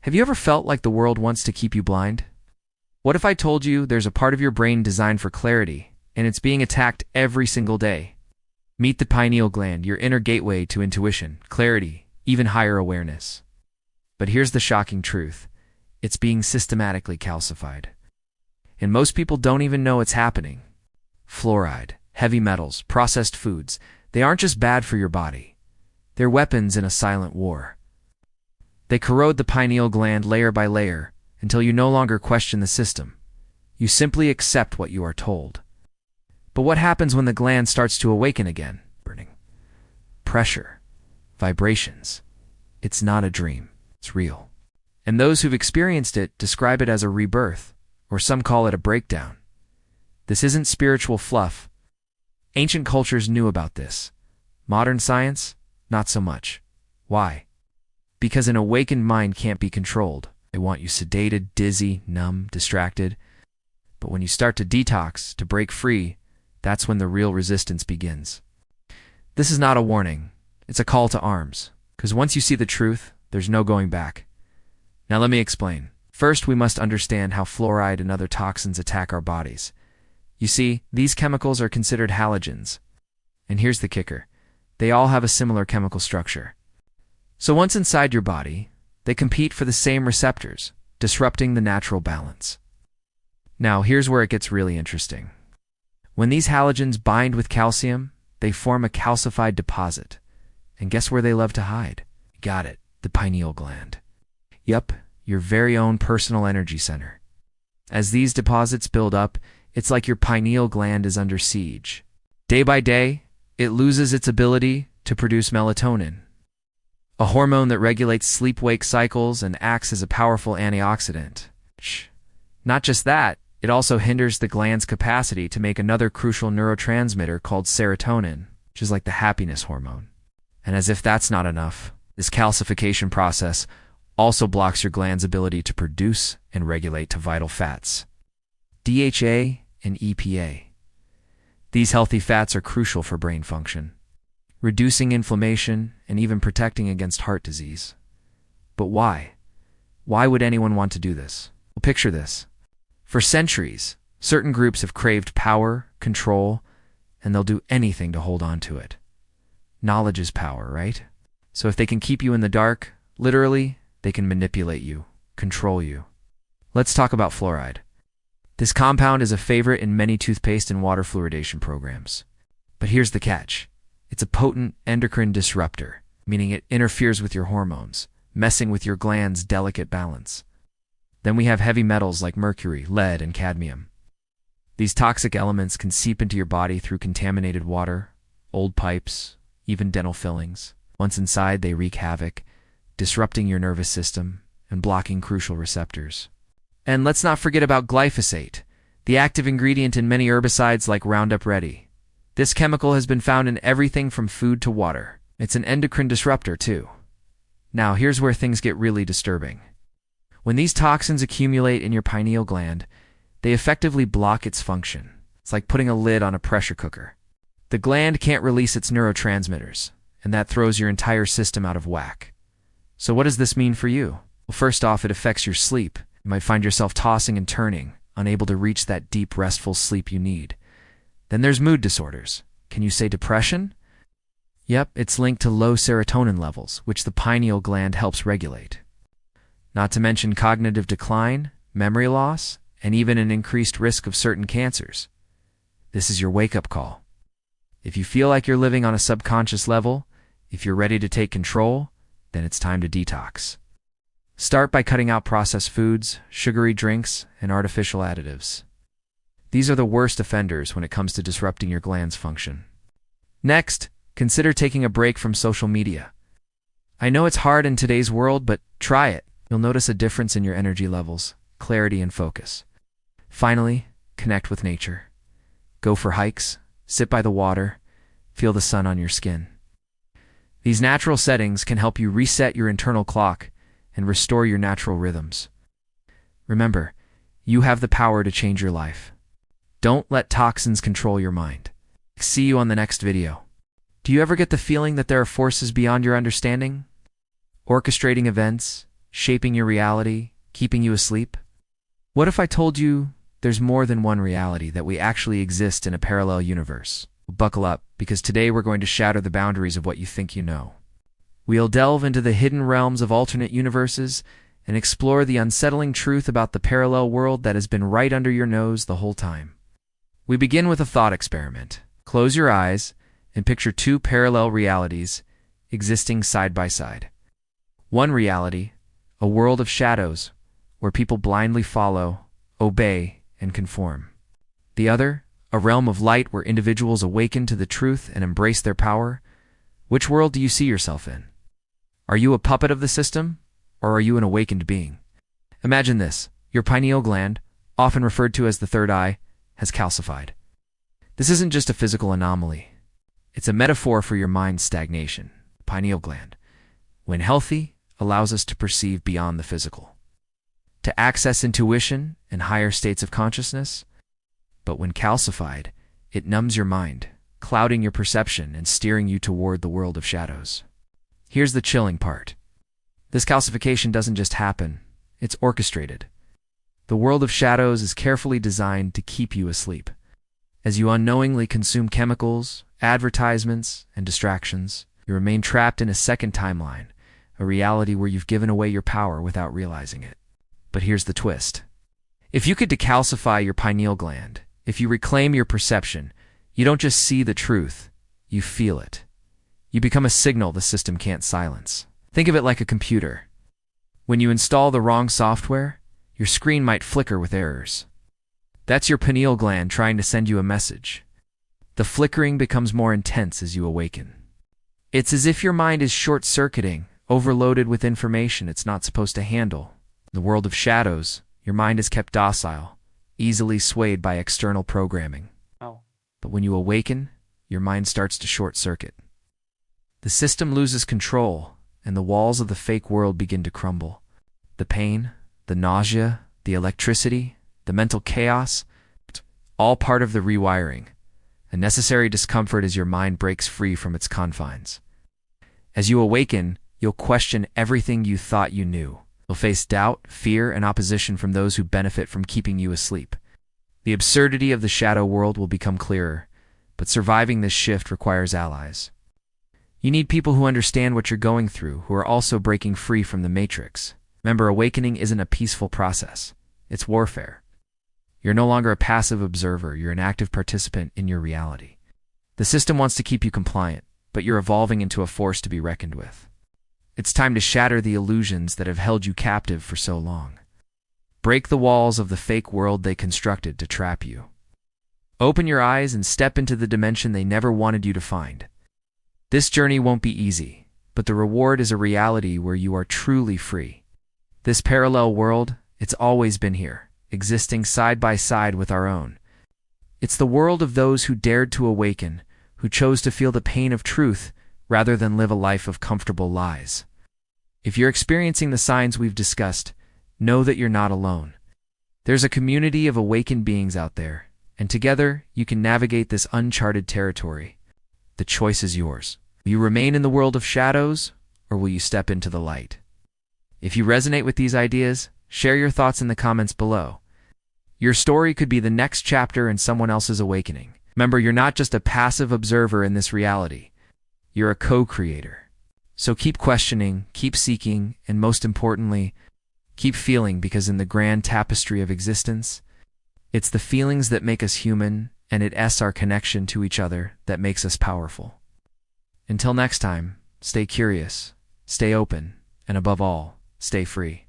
Have you ever felt like the world wants to keep you blind? What if I told you there's a part of your brain designed for clarity, and it's being attacked every single day? Meet the pineal gland, your inner gateway to intuition, clarity, even higher awareness. But here's the shocking truth. It's being systematically calcified. And most people don't even know it's happening. Fluoride, heavy metals, processed foods, they aren't just bad for your body. They're weapons in a silent war. They corrode the pineal gland layer by layer until you no longer question the system. You simply accept what you are told. But what happens when the gland starts to awaken again? Burning. Pressure. Vibrations. It's not a dream. It's real. And those who've experienced it describe it as a rebirth, or some call it a breakdown. This isn't spiritual fluff. Ancient cultures knew about this. Modern science? Not so much. Why? Because an awakened mind can't be controlled. They want you sedated, dizzy, numb, distracted. But when you start to detox, to break free, that's when the real resistance begins. This is not a warning. It's a call to arms. Because once you see the truth, there's no going back. Now let me explain. First, we must understand how fluoride and other toxins attack our bodies. You see, these chemicals are considered halogens. And here's the kicker. They all have a similar chemical structure. So once inside your body, they compete for the same receptors, disrupting the natural balance. Now, here's where it gets really interesting. When these halogens bind with calcium, they form a calcified deposit. And guess where they love to hide? Got it, the pineal gland. Yup, your very own personal energy center. As these deposits build up, it's like your pineal gland is under siege. Day by day, it loses its ability to produce melatonin, a hormone that regulates sleep-wake cycles and acts as a powerful antioxidant. Not just that, it also hinders the gland's capacity to make another crucial neurotransmitter called serotonin, which is like the happiness hormone. And as if that's not enough, this calcification process also blocks your gland's ability to produce and regulate to vital fats, DHA and EPA. These healthy fats are crucial for brain function, reducing inflammation and even protecting against heart disease. But why? Why would anyone want to do this? Well, picture this. For centuries, certain groups have craved power, control, and they'll do anything to hold on to it. Knowledge is power, right? So if they can keep you in the dark, literally, they can manipulate you, control you. Let's talk about fluoride. This compound is a favorite in many toothpaste and water fluoridation programs. But here's the catch. It's a potent endocrine disruptor, meaning it interferes with your hormones, messing with your gland's delicate balance. Then we have heavy metals like mercury, lead, and cadmium. These toxic elements can seep into your body through contaminated water, old pipes, even dental fillings. Once inside, they wreak havoc, disrupting your nervous system and blocking crucial receptors. And let's not forget about glyphosate, the active ingredient in many herbicides like Roundup Ready. This chemical has been found in everything from food to water. It's an endocrine disruptor too. Now here's where things get really disturbing. When these toxins accumulate in your pineal gland, they effectively block its function. It's like putting a lid on a pressure cooker. The gland can't release its neurotransmitters, and that throws your entire system out of whack. So what does this mean for you? Well, first off, it affects your sleep. You might find yourself tossing and turning, unable to reach that deep, restful sleep you need. Then there's mood disorders. Can you say depression? Yep, it's linked to low serotonin levels, which the pineal gland helps regulate. Not to mention cognitive decline, memory loss, and even an increased risk of certain cancers. This is your wake-up call. If you feel like you're living on a subconscious level, if you're ready to take control, then it's time to detox. Start by cutting out processed foods, sugary drinks, and artificial additives. These are the worst offenders when it comes to disrupting your gland's function. Next, consider taking a break from social media. I know it's hard in today's world, but try it. You'll notice a difference in your energy levels, clarity, and focus. Finally, connect with nature. Go for hikes, sit by the water, feel the sun on your skin. These natural settings can help you reset your internal clock and restore your natural rhythms. Remember, you have the power to change your life. Don't let toxins control your mind. See you on the next video. Do you ever get the feeling that there are forces beyond your understanding? Orchestrating events, shaping your reality, keeping you asleep? What if I told you there's more than one reality, that we actually exist in a parallel universe? Buckle up, because today we're going to shatter the boundaries of what you think you know. We'll delve into the hidden realms of alternate universes and explore the unsettling truth about the parallel world that has been right under your nose the whole time. We begin with a thought experiment. Close your eyes and picture two parallel realities existing side by side. One reality, a world of shadows, where people blindly follow, obey, and conform. The other, a realm of light where individuals awaken to the truth and embrace their power. Which world do you see yourself in? Are you a puppet of the system, or are you an awakened being? Imagine this: your pineal gland, often referred to as the third eye, has calcified. This isn't just a physical anomaly. It's a metaphor for your mind's stagnation. The pineal gland, when healthy, allows us to perceive beyond the physical, to access intuition and higher states of consciousness. But when calcified, it numbs your mind, clouding your perception and steering you toward the world of shadows. Here's the chilling part. This calcification doesn't just happen, it's orchestrated. The world of shadows is carefully designed to keep you asleep. As you unknowingly consume chemicals, advertisements, and distractions, you remain trapped in a second timeline, a reality where you've given away your power without realizing it. But here's the twist. If you could decalcify your pineal gland, if you reclaim your perception, you don't just see the truth, you feel it. You become a signal the system can't silence. Think of it like a computer. When you install the wrong software, your screen might flicker with errors. That's your pineal gland trying to send you a message. The flickering becomes more intense as you awaken. It's as if your mind is short-circuiting, overloaded with information it's not supposed to handle. In the world of shadows, your mind is kept docile, easily swayed by external programming. But when you awaken, your mind starts to short-circuit. The system loses control, and the walls of the fake world begin to crumble. The pain, the nausea, the electricity, the mental chaos, all part of the rewiring, a necessary discomfort as your mind breaks free from its confines. As you awaken, you'll question everything you thought you knew. You'll face doubt, fear, and opposition from those who benefit from keeping you asleep. The absurdity of the shadow world will become clearer, but surviving this shift requires allies. You need people who understand what you're going through, who are also breaking free from the matrix. Remember, awakening isn't a peaceful process. It's warfare. You're no longer a passive observer, you're an active participant in your reality. The system wants to keep you compliant, but you're evolving into a force to be reckoned with. It's time to shatter the illusions that have held you captive for so long. Break the walls of the fake world they constructed to trap you. Open your eyes and step into the dimension they never wanted you to find. This journey won't be easy, but the reward is a reality where you are truly free. This parallel world, it's always been here, existing side by side with our own. It's the world of those who dared to awaken, who chose to feel the pain of truth rather than live a life of comfortable lies. If you're experiencing the signs we've discussed, know that you're not alone. There's a community of awakened beings out there, and together you can navigate this uncharted territory. The choice is yours. Will you remain in the world of shadows, or will you step into the light? If you resonate with these ideas, share your thoughts in the comments below. Your story could be the next chapter in someone else's awakening. Remember, you're not just a passive observer in this reality. You're a co-creator. So keep questioning, keep seeking, and most importantly, keep feeling, because in the grand tapestry of existence, it's the feelings that make us human, and it's our connection to each other that makes us powerful. Until next time, stay curious, stay open, and above all, stay free.